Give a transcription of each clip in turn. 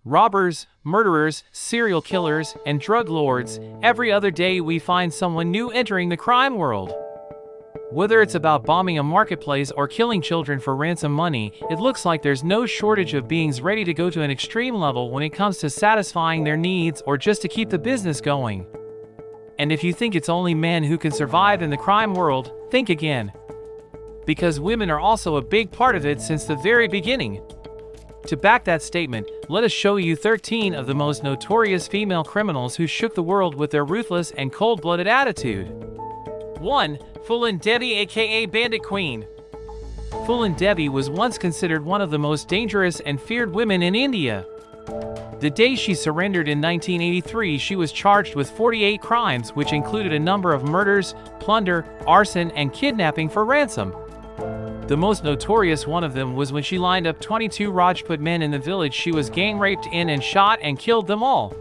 Robbers, murderers, serial killers, and drug lords, every other day we find someone new entering the crime world. Whether it's about bombing a marketplace or killing children for ransom money, it looks like there's no shortage of beings ready to go to an extreme level when it comes to satisfying their needs or just to keep the business going. And if you think it's only men who can survive in the crime world, think again. Because women are also a big part of it since the very beginning. To back that statement, let us show you 13 of the most notorious female criminals who shook the world with their ruthless and cold-blooded attitude. 1. Phoolan Devi aka Bandit Queen. Phoolan Devi was once considered one of the most dangerous and feared women in India. The day she surrendered in 1983, she was charged with 48 crimes, which included a number of murders, plunder, arson, and kidnapping for ransom. The most notorious one of them was when she lined up 22 Rajput men in the village she was gang raped in and shot and killed them all.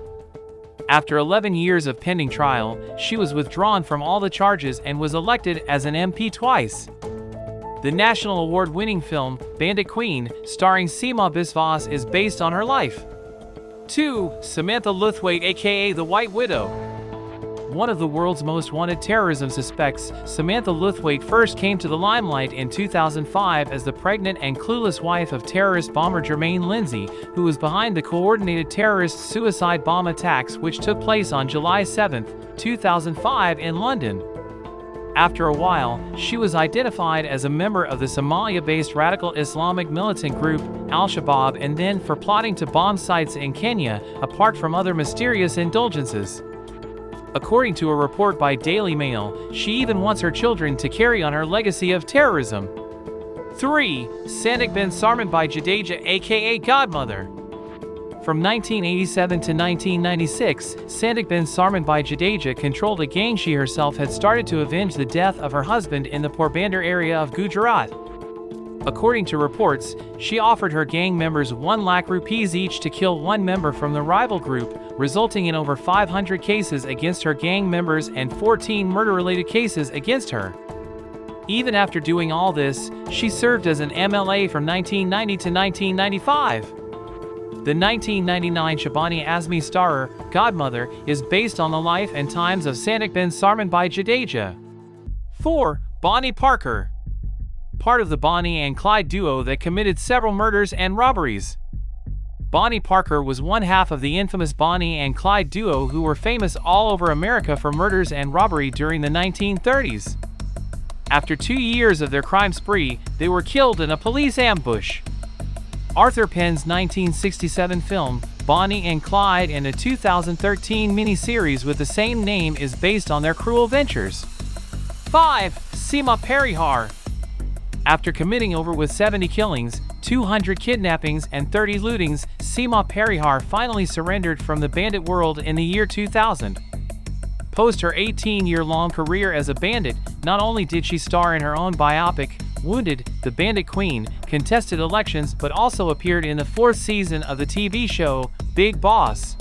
After 11 years of pending trial, she was withdrawn from all the charges and was elected as an MP twice. The national award-winning film, Bandit Queen, starring Seema Parihar, is based on her life. 2. Samantha Lewthwaite aka the White Widow. One of the world's most wanted terrorism suspects, Samantha Lewthwaite first came to the limelight in 2005 as the pregnant and clueless wife of terrorist bomber Jermaine Lindsay, who was behind the coordinated terrorist suicide bomb attacks which took place on July 7, 2005 in London. After a while, she was identified as a member of the Somalia-based radical Islamic militant group, Al-Shabaab, and then for plotting to bomb sites in Kenya, apart from other mysterious indulgences. According to a report by Daily Mail, she even wants her children to carry on her legacy of terrorism. 3. Sandak bin Sarman by Jadeja aka Godmother. From 1987 to 1996, Sandak bin Sarman by Jadeja controlled a gang she herself had started to avenge the death of her husband in the Porbandar area of Gujarat. According to reports, she offered her gang members 1 lakh rupees each to kill one member from the rival group, resulting in over 500 cases against her gang members and 14 murder-related cases against her. Even after doing all this, she served as an MLA from 1990 to 1995. The 1999 Shabani Azmi starrer, Godmother, is based on the life and times of Sandak bin Sarman by Jadeja. 4. Bonnie Parker. Part of the Bonnie and Clyde duo that committed several murders and robberies. Bonnie Parker was one half of the infamous Bonnie and Clyde duo who were famous all over America for murders and robbery during the 1930s. After 2 years of their crime spree, they were killed in a police ambush. Arthur Penn's 1967 film, Bonnie and Clyde, and a 2013 miniseries with the same name is based on their cruel ventures. 5. Seema Parihar. After committing over 70 killings, 200 kidnappings, and 30 lootings, Seema Parihar finally surrendered from the bandit world in the year 2000. Post her 18-year-long career as a bandit, not only did she star in her own biopic, Wounded, the Bandit Queen, contested elections but also appeared in the 4th season of the TV show, Big Boss.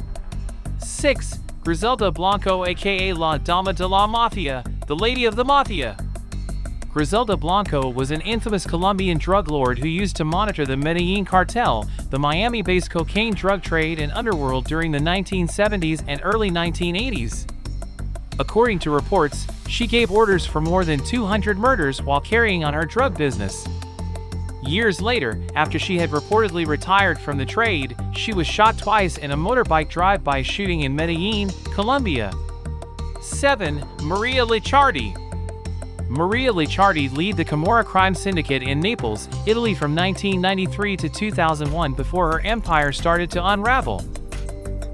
6. Griselda Blanco aka La Dama de la Mafia, the Lady of the Mafia. Griselda Blanco was an infamous Colombian drug lord who used to monitor the Medellin cartel, the Miami-based cocaine drug trade and underworld during the 1970s and early 1980s. According to reports, she gave orders for more than 200 murders while carrying on her drug business. Years later, after she had reportedly retired from the trade, she was shot twice in a motorbike drive-by shooting in Medellin, Colombia. 7. Maria Licharti. Maria Licharti led the Camorra crime syndicate in Naples, Italy from 1993 to 2001 before her empire started to unravel.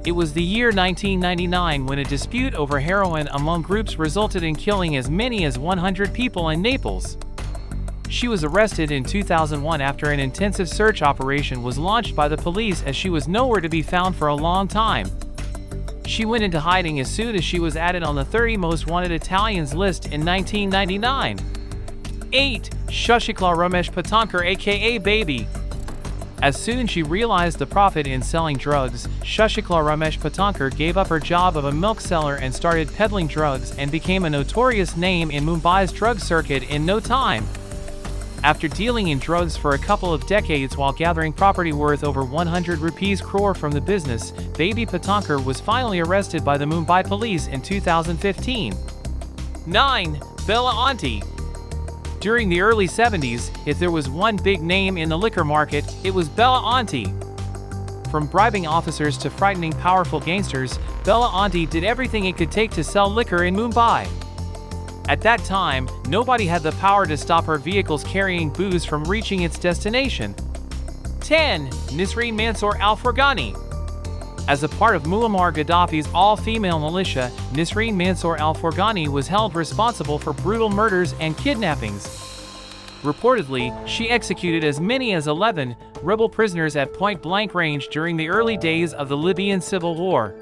It was the year 1999 when a dispute over heroin among groups resulted in killing as many as 100 people in Naples. She was arrested in 2001 after an intensive search operation was launched by the police as she was nowhere to be found for a long time. She went into hiding as soon as she was added on the 30 most wanted Italians list in 1999. 8. Shashikala Ramesh Patankar aka Baby. As soon as she realized the profit in selling drugs, Shashikala Ramesh Patankar gave up her job of a milk seller and started peddling drugs and became a notorious name in Mumbai's drug circuit in no time. After dealing in drugs for a couple of decades while gathering property worth over 100 rupees crore from the business, baby Patankar was finally arrested by the Mumbai police in 2015. 9. Bella Aunty. During the early 70s, if there was one big name in the liquor market, it was Bella Aunty. From bribing officers to frightening powerful gangsters, Bella Aunty did everything it could take to sell liquor in Mumbai. At that time, nobody had the power to stop her vehicles carrying booze from reaching its destination. 10. Nisreen Mansoor Al-Farghani. As a part of Muammar Gaddafi's all-female militia, Nisreen Mansoor Al-Farghani was held responsible for brutal murders and kidnappings. Reportedly, she executed as many as 11 rebel prisoners at point-blank range during the early days of the Libyan civil war.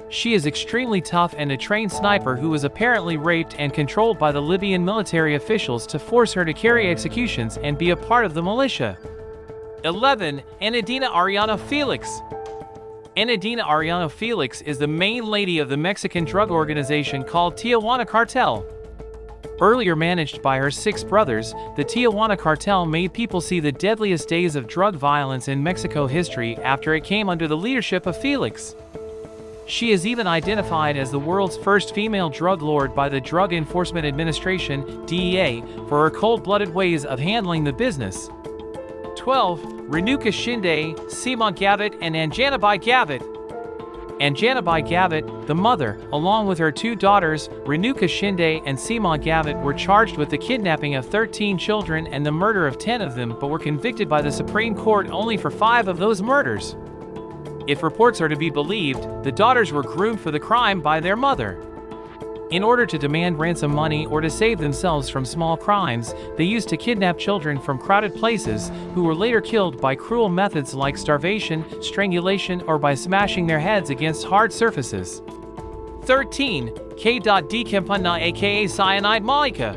She is extremely tough and a trained sniper who was apparently raped and controlled by the Libyan military officials to force her to carry executions and be a part of the militia. 11. Anadina Ariana Felix. Anadina Ariana Felix is the main lady of the Mexican drug organization called Tijuana Cartel. Earlier managed by her 6 brothers, the Tijuana Cartel made people see the deadliest days of drug violence in Mexico history after it came under the leadership of Felix. She is even identified as the world's first female drug lord by the Drug Enforcement Administration, DEA, for her cold-blooded ways of handling the business. 12. Renuka Shinde, Seema Parihar, and Anjanabai Gavit. Anjanabai Gavit, the mother, along with her 2 daughters, Renuka Shinde and Seema Parihar, were charged with the kidnapping of 13 children and the murder of 10 of them, but were convicted by the Supreme Court only for 5 of those murders. If reports are to be believed, the daughters were groomed for the crime by their mother. In order to demand ransom money or to save themselves from small crimes, they used to kidnap children from crowded places, who were later killed by cruel methods like starvation, strangulation, or by smashing their heads against hard surfaces. 13. K.D. Kim Panna aka Cyanide Malika.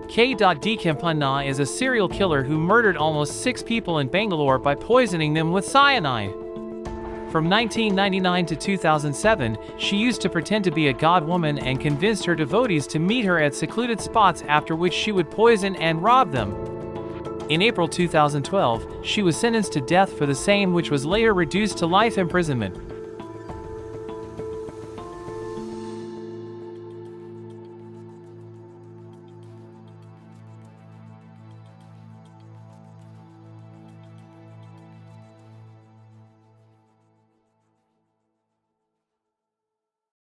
K.D. Kim Panna is a serial killer who murdered almost 6 people in Bangalore by poisoning them with cyanide. From 1999 to 2007, she used to pretend to be a god woman and convinced her devotees to meet her at secluded spots, after which she would poison and rob them. In April 2012, she was sentenced to death for the same, which was later reduced to life imprisonment.